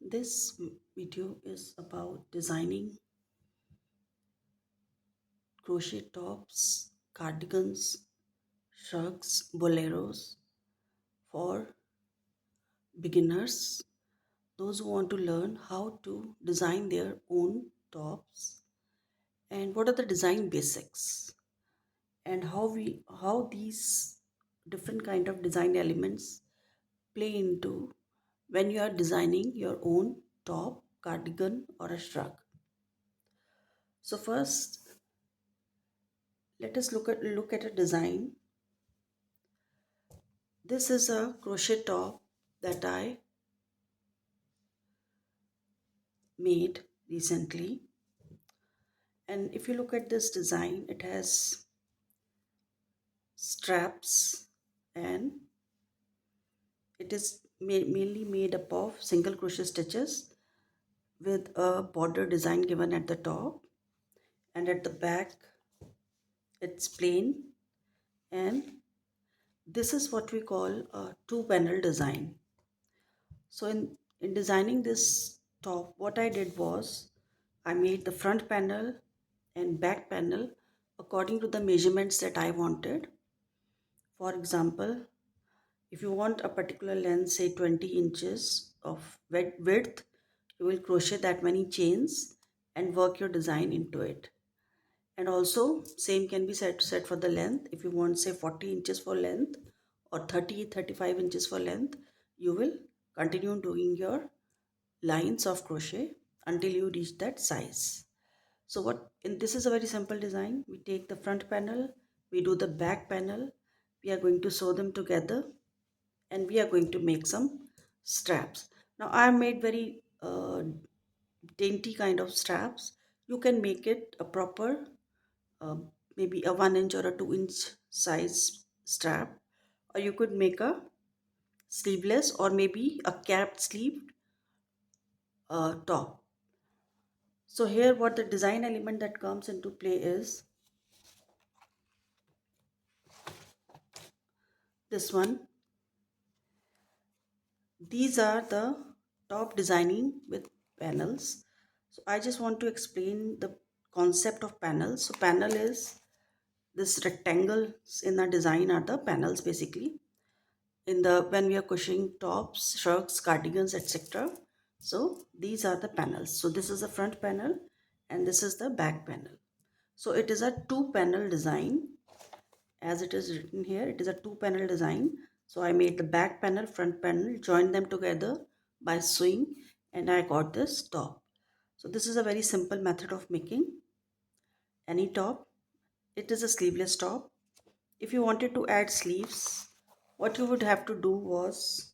This video is about designing crochet tops, cardigans, shrugs, boleros for beginners, those who want to learn how to design their own tops and what are the design basics and how these different kind of design elements play into when you are designing your own top, cardigan or a shrug. So first let us look at a design. This is a crochet top that I made recently. And if you look at this design, it has straps and it is mainly made up of single crochet stitches with a border design given at the top, and at the back it's plain. And this is what we call a two panel design. So in designing this top, what I did was I made the front panel and back panel according to the measurements that I wanted. For example, if you want a particular length, say 20 inches of width, you will crochet that many chains and work your design into it. And also same can be set for the length. If you want say 40 inches for length or 35 inches for length, you will continue doing your lines of crochet until you reach that size. So what in this is a very simple design. We take the front panel, we do the back panel, we are going to sew them together and we are going to make some straps. Now I have made very dainty kind of straps. You can make it a proper uh, maybe a 1 inch or a 2 inch size strap, or you could make a sleeveless or maybe a capped sleeve top. So here what the design element that comes into play is this one. These are the top designing with panels. So I just want to explain the concept of panels. So panel is this rectangles in the design are the panels basically. In the when we are crocheting tops, shirts, cardigans, etc. So these are the panels. So this is the front panel and this is the back panel. So it is a two panel design. As it is written here, it is a two panel design. So I made the back panel, front panel, joined them together by sewing, and I got this top. So this is a very simple method of making any top. It is a sleeveless top. If you wanted to add sleeves, what you would have to do was,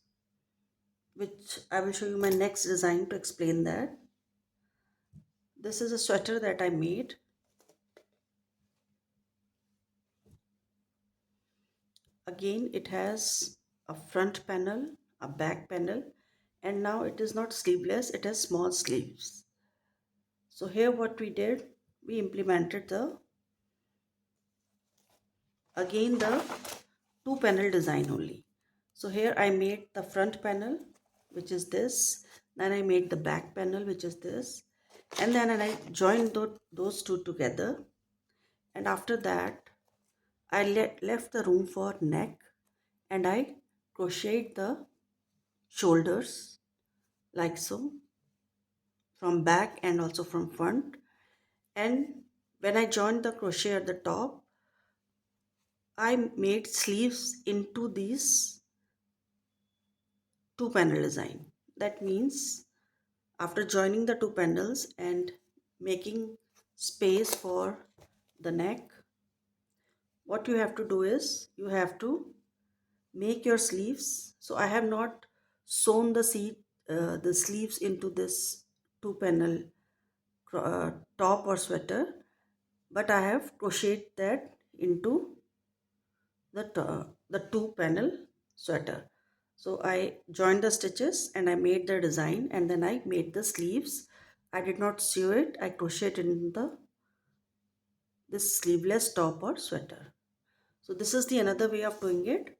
which I will show you my next design to explain that. This is a sweater that I made. Again, it has a front panel, a back panel, and now it is not sleeveless, it has small sleeves. So here what we did, we implemented the again the two panel design only. So here I made the front panel, which is this, then I made the back panel, which is this, and then I joined those two together, and after that I left the room for neck and I crocheted the shoulders like so from back and also from front. And when I joined the crochet at the top, I made sleeves into these two panel design. That means after joining the two panels and making space for the neck, what you have to do is you have to make your sleeves. So I have not sewn the sleeves into this two panel top or sweater, but I have crocheted that into the two panel sweater. So I joined the stitches and I made the design and then I made the sleeves. I did not sew it, I crocheted in this sleeveless top or sweater. So this is the another way of doing it.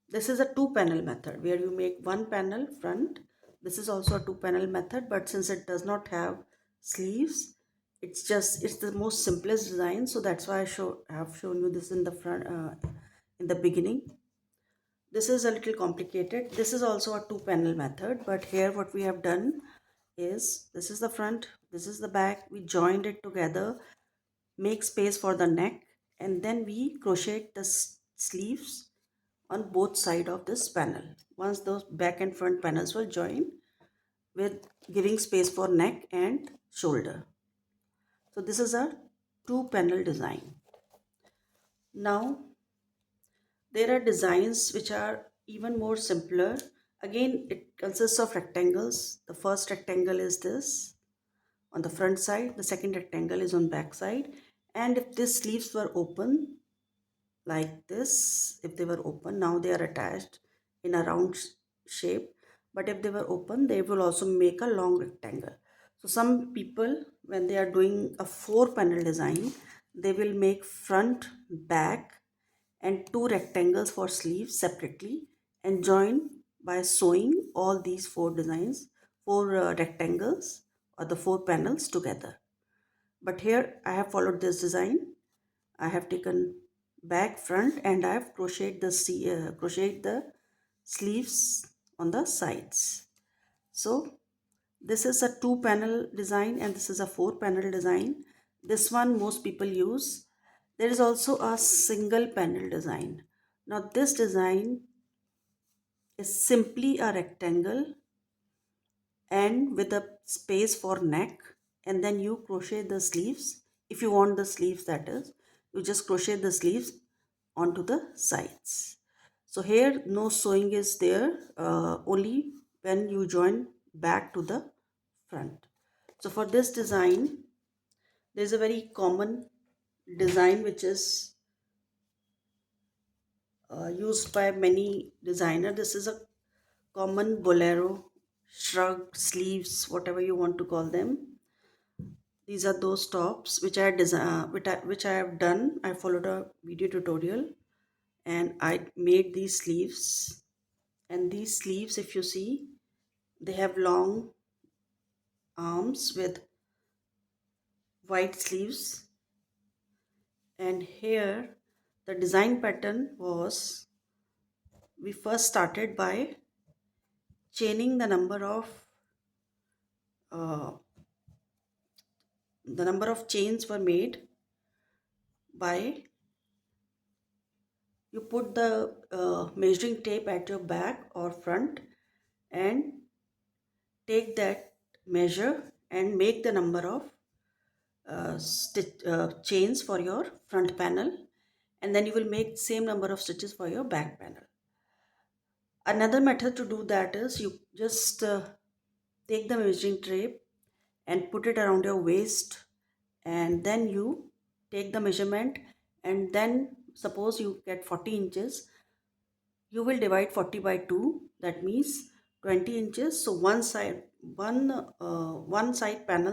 This is a two panel method where you make one panel front, this is also a two panel method, but since it does not have sleeves, it's the most simplest design, so that's why have shown you this in the front, in the beginning. This is a little complicated. This is also a two panel method, but here what we have done is, this is the front, this is the back, we joined it together, make space for the neck, and then we crochet the sleeves on both side of this panel. Once those back and front panels will join, with giving space for neck and shoulder. So this is a two panel design. Now there are designs which are even more simpler. Again, it consists of rectangles. The first rectangle is this on the front side, the second rectangle is on back side, and if these sleeves were open like this, if they were open, now they are attached in a round shape, but if they were open, they will also make a long rectangle. So some people, when they are doing a four panel design, they will make front, back and two rectangles for sleeves separately and join by sewing all these four rectangles or the four panels together. But here I have followed this design. I have taken back, front, and I have crocheted the sleeves on the sides. So this is a two panel design and this is a four panel design. This one most people use. There is also a single panel design. Now this design is simply a rectangle and with a space for neck, and then you crochet the sleeves. If you want the sleeves, that is, you just crochet the sleeves onto the sides. So here no sewing is there, only when you join back to the front. So for this design, there is a very common design which is used by many designers. This is a common bolero, shrug, sleeves, whatever you want to call them. These are those tops which which I have done. I followed a video tutorial and I made these sleeves. And these sleeves, if you see, they have long arms with white sleeves. And here the design pattern was, we first started by chaining uh, the number of chains were made by, you put the measuring tape at your back or front and take that measure and make the number of chains for your front panel, and then you will make same number of stitches for your back panel. Another method to do that is, you just take the measuring tape and put it around your waist, and then you take the measurement, and then suppose you get 40 inches, you will divide 40 by 2, that means 20 inches. So one side panel,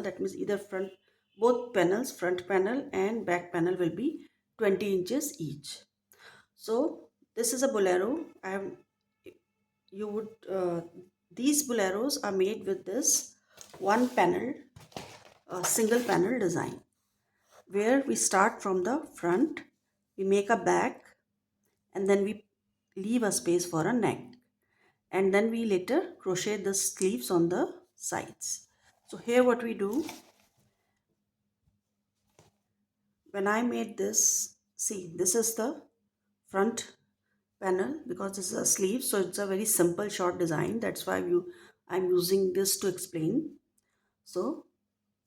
that means either front, both panels, front panel and back panel, will be 20 inches each. So this is a bolero. I have you would These boleros are made with this one panel, single panel design, where we start from the front, we make a back, and then we leave a space for a neck, and then we later crochet the sleeves on the sides. So here what we do, when I made this, see, this is the front panel, because this is a sleeve, so it's a very simple short design, that's why I'm using this to explain. So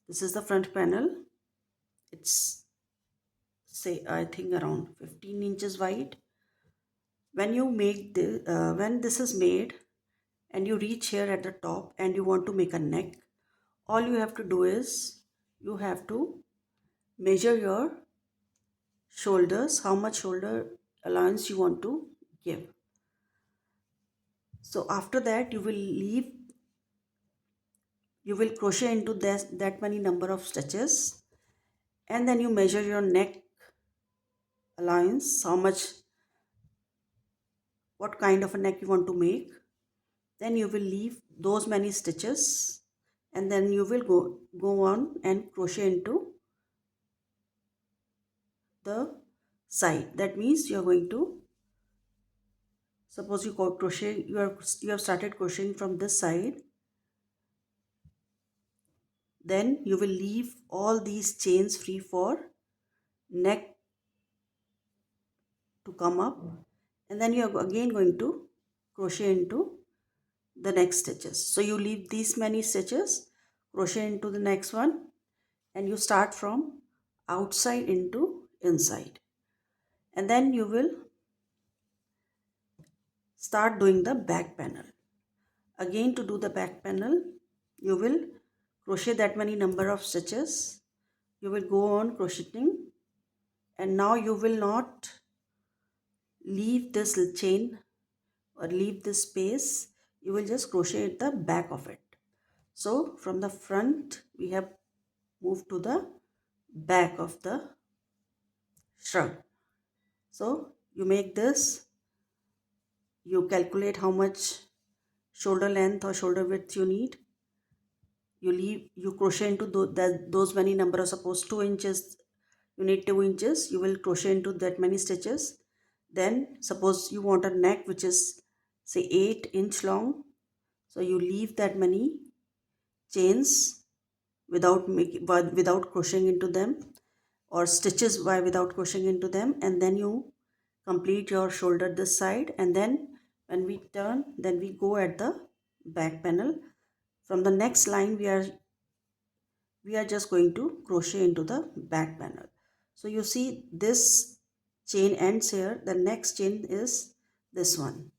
this is the front panel. It's, say, I think around 15 inches wide. When you make this, when this is made and you reach here at the top and you want to make a neck, all you have to do is, you have to measure your shoulders, how much shoulder allowance you want to give. So after that, you will crochet into that many number of stitches, and then you measure your neck allowance, how much, what kind of a neck you want to make, Then you will leave those many stitches, and then you will go on and crochet into the side. That means you are going to, suppose you crochet, you have started crocheting from this side, then you will leave all these chains free for neck to come up, and then you are again going to crochet into the next stitches. So you leave these many stitches, crochet into the next one, and you start from outside into inside, and then you will start doing the back panel. Again, to do the back panel, you will crochet that many number of stitches. You will go on crocheting, and now you will not leave this chain or leave this space. You will just crochet at the back of it. So from the front we have moved to the back of the shrug. So you make this, you calculate how much shoulder length or shoulder width you need. You crochet into those many number of, suppose 2 inches, you need 2 inches, you will crochet into that many stitches. Then suppose you want a neck which is say 8-inch long, so you leave that many chains without crocheting into them, or stitches without crocheting into them, and then you complete your shoulder this side, and then when we turn, then we go at the back panel. From the next line we are just going to crochet into the back panel. So you see this chain ends here, the next chain is this one,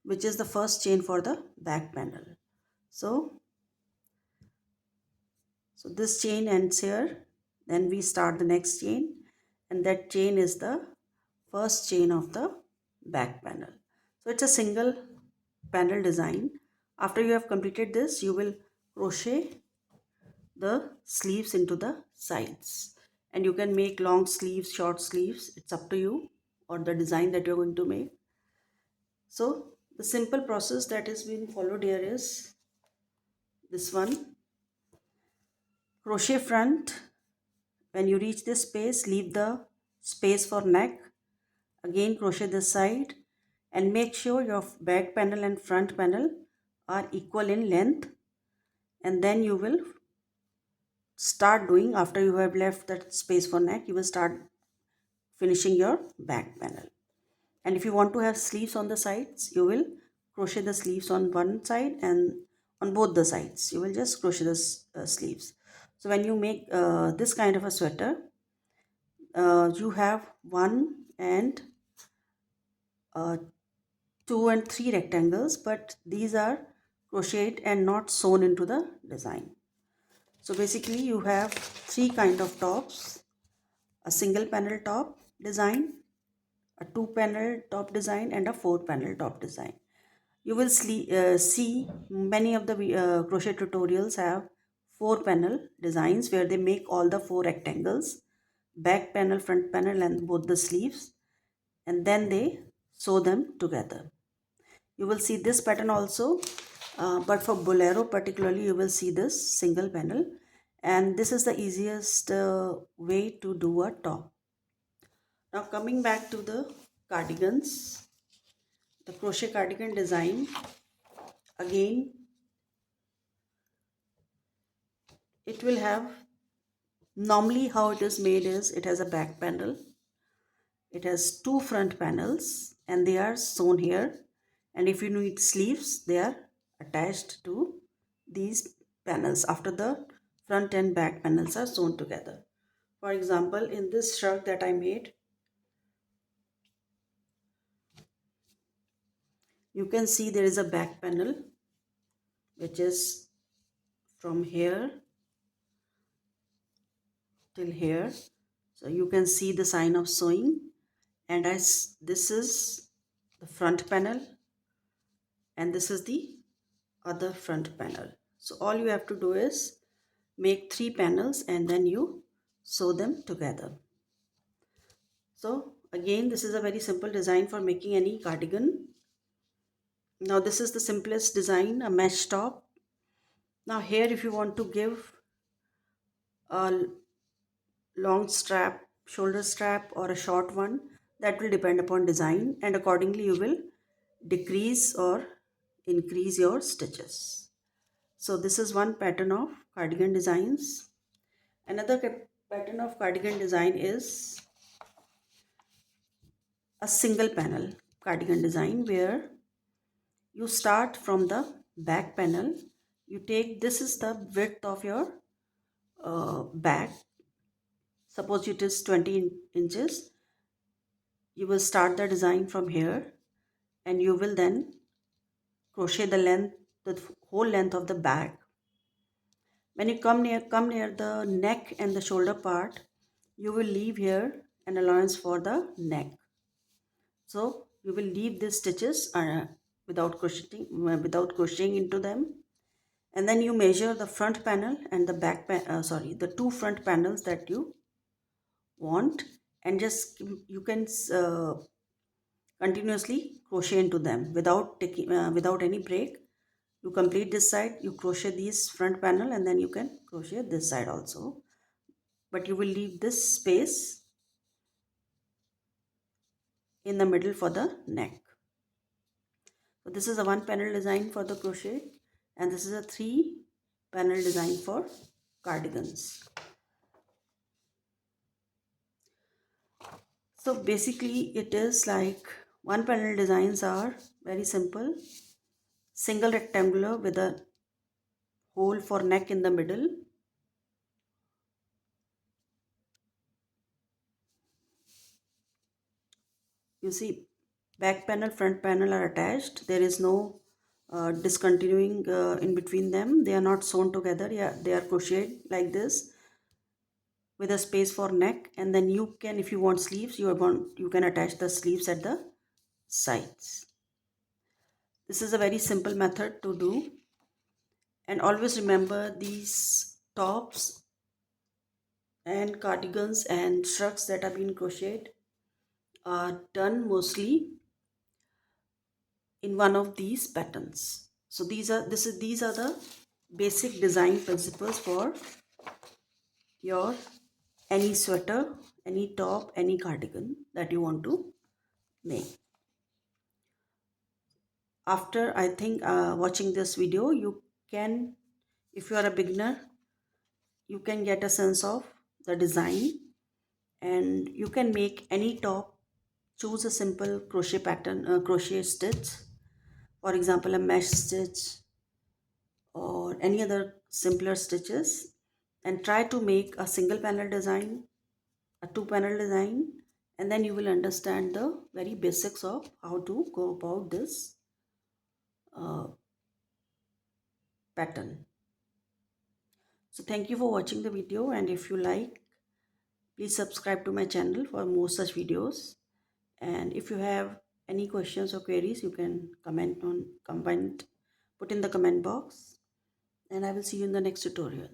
which is the first chain for the back panel. So this chain ends here, then we start the next chain, and that chain is the first chain of the back panel. So it's a single panel design. After you have completed this, you will crochet the sleeves into the sides, and you can make long sleeves, short sleeves, it's up to you, or the design that you're going to make. So the simple process that is being followed here is this one: crochet front. When you reach this space, leave the space for neck. Again crochet this side, and make sure your back panel and front panel are equal in length, and then you will start doing, after you have left that space for neck, you will start finishing your back panel. And if you want to have sleeves on the sides, you will crochet the sleeves on one side, and on both the sides you will just crochet the sleeves. So when you make this kind of a sweater, you have 1 and 2 and 3 rectangles, but these are crocheted and not sewn into the design. So basically you have 3 kind of tops: a single panel top design, a 2 panel top design, and a 4 panel top design. You will see many of the crochet tutorials have 4 panel designs, where they make all the 4 rectangles, back panel, front panel, and both the sleeves, and then they sew them together. You will see this pattern also, but for bolero particularly you will see this single panel, and this is the easiest way to do a top. Now coming back to the cardigans, the crochet cardigan design, again it will have, normally how it is made is, it has a back panel, it has 2 front panels, and they are sewn here, and if you need sleeves, they are attached to these panels after the front and back panels are sewn together. For example, in this shrug that I made, you can see there is a back panel which is from here till here. So you can see the sign of sewing, and as this is the front panel and this is the other front panel. So all you have to do is make 3 panels and then you sew them together. So again, this is a very simple design for making any cardigan. Now this is the simplest design, a mesh top. Now here if you want to give a long strap, shoulder strap or a short one, that will depend upon design, and accordingly you will decrease or increase your stitches. So this is one pattern of cardigan designs. Another pattern of cardigan design is a single panel cardigan design, where you start from the back panel. You take, this is the width of your back. Suppose it is 20 inches. You will start the design from here, and you will then crochet the length, the whole length of the back. When you come near the neck and the shoulder part, you will leave here an allowance for the neck. So you will leave these stitches without crocheting into them, and then you measure the front panel and the the two front panels that you want, and just you can continuously crochet into them without any break. You complete this side, you crochet these front panel, and then you can crochet this side also, but you will leave this space in the middle for the neck. So this is a one panel design for the crochet, and this is a three panel design for cardigans. So basically it is like one panel designs are very simple, single rectangular with a hole for neck in the middle. You see, back panel, front panel are attached. There is no discontinuing in between them. They are not sewn together. Yeah, they are crocheted like this with a space for neck. And then you can, if you want sleeves, you can attach the sleeves at the sides. This is a very simple method to do. And always remember, these tops and cardigans and shrugs that have been crocheted are done mostly in one of these patterns. So these are the basic design principles for your any sweater, any top, any cardigan that you want to make. After, I think, watching this video, you can, if you are a beginner, you can get a sense of the design, and you can make any top. Choose a simple crochet pattern, crochet stitch, for example a mesh stitch or any other simpler stitches, and try to make a single panel design, a two panel design, and then you will understand the very basics of how to go about this uh, pattern. So thank you for watching the video, and if you like, please subscribe to my channel for more such videos. And if you have any questions or queries, you can comment, put in the comment box, and I will see you in the next tutorial.